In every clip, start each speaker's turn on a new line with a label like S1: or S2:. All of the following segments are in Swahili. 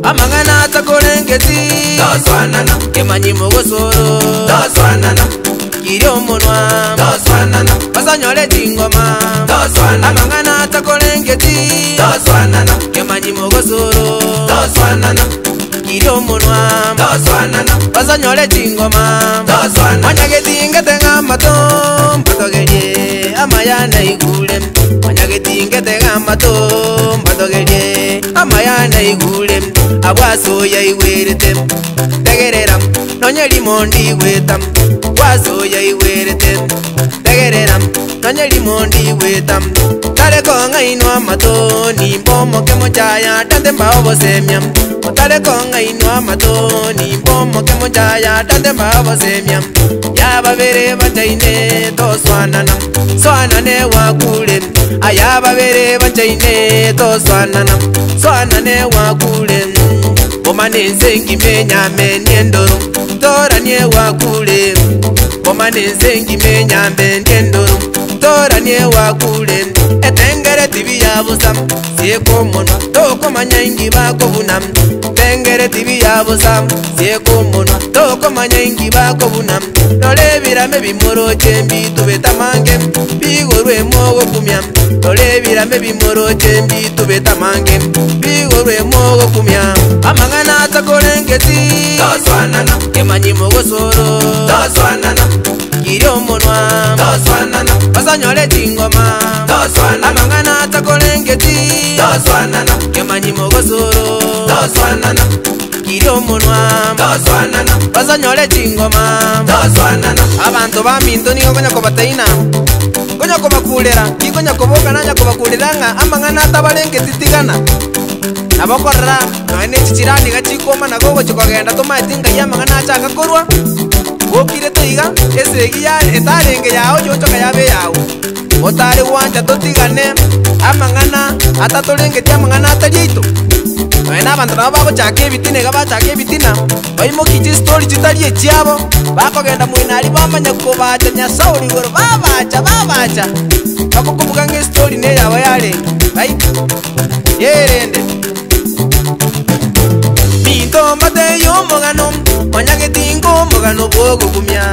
S1: Amangana takolengeti
S2: Doswanana
S1: kemanyi mogosoro
S2: Doswanana
S1: kiri omunwa
S2: Doswanana
S1: basanyole tingoma
S2: Doswanana
S1: Amangana takolengeti
S2: Doswanana
S1: kemanyi mogosoro
S2: Doswanana
S1: kiri omunwa
S2: Doswanana
S1: basanyole tingoma
S2: Doswanana
S1: manyagetingete ng'amato mbatogerie amayana igule manyagetingete ng'amato mbatogerie amayana igule abwasoya iwerete tegerera nonyeli mondi wetam bwasoya iwerete tegerera nonyeli mondi wetam tale konga inwa mato ni mbomo kemochaya tande mbao bosemya tale konga inwa mato ni mbomo kemochaya tande mbao bosemya yaba bere bachaine to swanana swanane wakule ayaba bere bachaine to swanane wakule omane nsengi menya menendoro toranie wakule omane nsengi menya menendoro toranie wakule etengere tibi yabusam sieko monwa toko manyangi bako bunam tengere tibi yabusam sieko monwa toko manyangi bako bunam dole birame bimoro chembi tubetamange bigorwe mogo kumyam dole birame bimoro chembi tubetamange bigorwe mogo kumyam amangana takolengeti
S2: Doswanana
S1: kemanyi mogosoro
S2: Doswanana
S1: kiri omunwa
S2: Doswanana
S1: basanyole tingoma
S2: Doswanana
S1: amangana takolengeti
S2: Doswanana
S1: kemanyi mogosoro
S2: Doswanana
S1: kiri omunwa
S2: Doswanana
S1: basanyole tingoma
S2: Doswanana
S1: abantu baminto nigo gonya kobataina gonya kobakulera kigonya koboka nanya kobakuliranga amangana tabalengeti tigana nabokorra noene chichirani gachikoma nagogo chikogenda tomatinga yamangana achaka korwa gokire teiga esegi ya etarenge yao yochoka yabe yao otari wanja totigane amangana atatolengeti amangana atarito noena abantu nabo bagochaka ebitine gabachaka ebitina baimokichi story chitari echiabo bakogenda mwinari bamanya kobacha nyasauri goro babacha bakokobuga ngestory neyabo yarenga right yerende minto mbate yomogano manyagetingo mogano bwogo kumya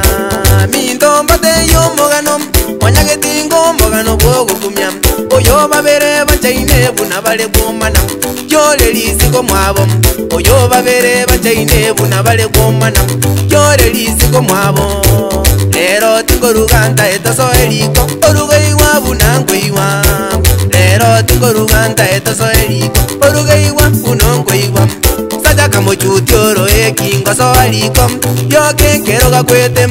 S1: minto mbate yomogano manyagetingo mogano bwogo kumya oyo babere bachaine buna bale gomana yole lisigo mwabo oyo babere bachaine buna bale gomana yole lisigo mwabo lero tingo ruganda etaso eliko orugeiwa bunangweiwa lero tingo ruganda etaso eliko orugeiwa bunangweiwa Saja mochutioro ekingo so alikom yo kekero gakwete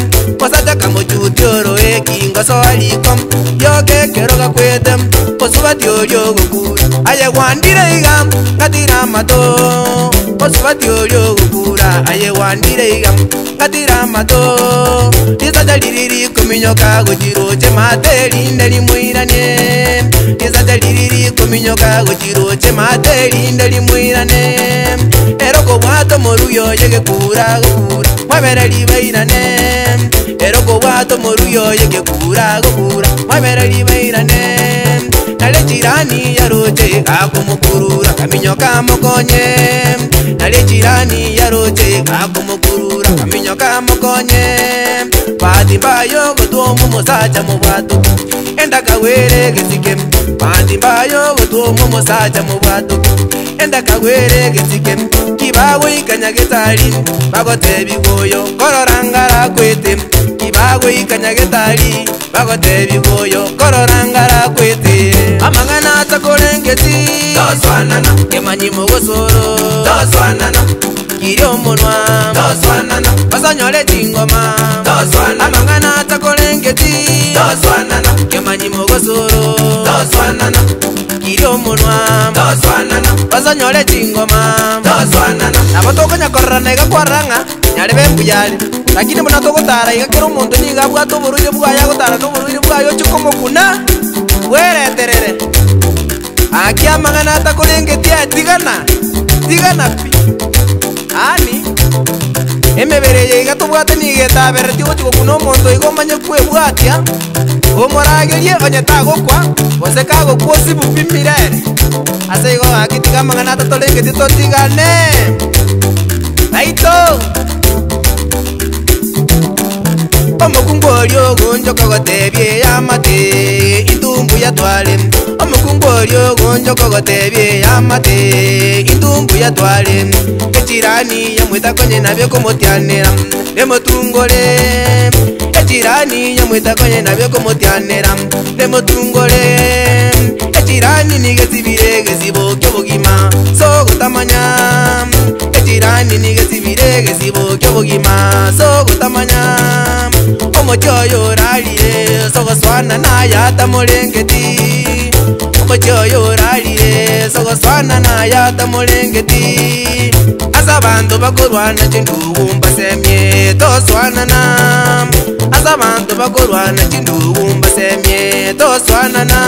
S1: Saja mochutioro ekingo so alikom yo kekero gakwete Osubati oyo gukura aye wandire igam ngatira mato Osubati oyo gukura aye wandire igam ngatira mato Isaja liriri kuminyoka gujiro chemateli ndeli muirane Isaja liriri kuminyoka gujiro chemateli ndeli muirane Eroko wato moruyo yege kura gukura mwabere libairane Eroko wato moruyo yege kura gukura mwabere libairane Nale jirani yaroche akumukurura kaminyo kamukonye Nale jirani yaroche akumukurura kaminyo kamukonye Pati mbayo gotuomu mosacha mubwato Enda kawere gesike Pati mbayo gotuomu mosacha mubwato Enda kawere gesike Kibago ikanyagetari bagote bigoyo kororangara kwete Kibago ikanyagetari bagote bigoyo kororangara kwete amangana takolengeti
S2: Doswanana
S1: kemanyi mogosoro
S2: Doswanana
S1: kiri omunwa
S2: Doswanana
S1: basanyole tingoma
S2: Doswanana
S1: amangana takolengeti
S2: Doswanana
S1: kemanyi mogosoro
S2: Doswanana
S1: kiri omunwa
S2: Doswanana
S1: basanyole tingoma
S2: Doswanana
S1: nabotokonya kororana igakwaranga nyari bembuyali lakini muna togotara igakera omonto niga bwato oboruire bwayo agotara n'oboruire bwayo chikomokuna bwereterere aki amang'ana atakorengetia tigana pi ani emebere ye igatobwate nigetabereti gochigokuna omonto igo omanye kwebwatia umuragerie onyetago kwa osekago kuosi bupimirere aseigo akitiga magana tatolenge titotigane naito omukungolio gunjoka gotebie yamate indumbu yatwale omukungolio gunjoka gotebie yamate indumbu yatwale echirani yamwita konye nabyo kumutianira nemotungole echirani yamwita konye nabyo kumutianira nemotungole echirani nigesibire gesibo kyobugima so gutamanya echirani nigesibire gesibo kyobugima so gutamanya omochoyo ralire sogoswana nayata mulengeti omochoyo ralire sogoswana nayata mulengeti asa bantu bakorwana chindugu mbasemye toswanana asa bantu bakorwana chindugu mbasemye toswanana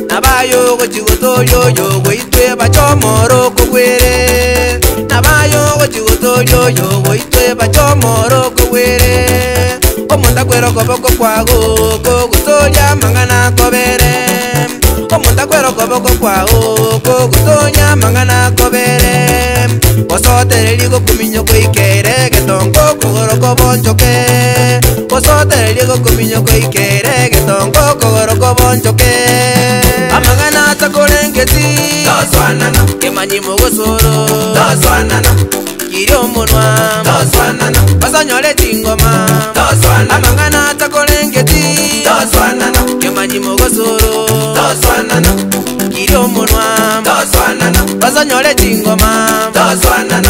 S1: nabayo gochigotolyo goitwe bachomoro kogwere nabayo gochigotolyo goitwe bachomoro kogwere omunta kwero koboko kwago kogutonya mangana kobere omunta kwero koboko kwago kogutonya mangana kobere osotereri gokuminyo koikere getongo kogoro kobonjoke osotereri gokuminyo koikere getongo kogoro kobonjoke amangana takolengeti
S2: toswanana
S1: kemanyimo gosoro
S2: toswanana
S1: kiri omunwa
S2: toswanana
S1: basanyole chingoma
S2: toswanana
S1: amangana takolengeti
S2: toswanana
S1: kemanyimo gosoro
S2: toswanana
S1: kiri omunwa
S2: toswanana
S1: basanyole chingoma
S2: toswanana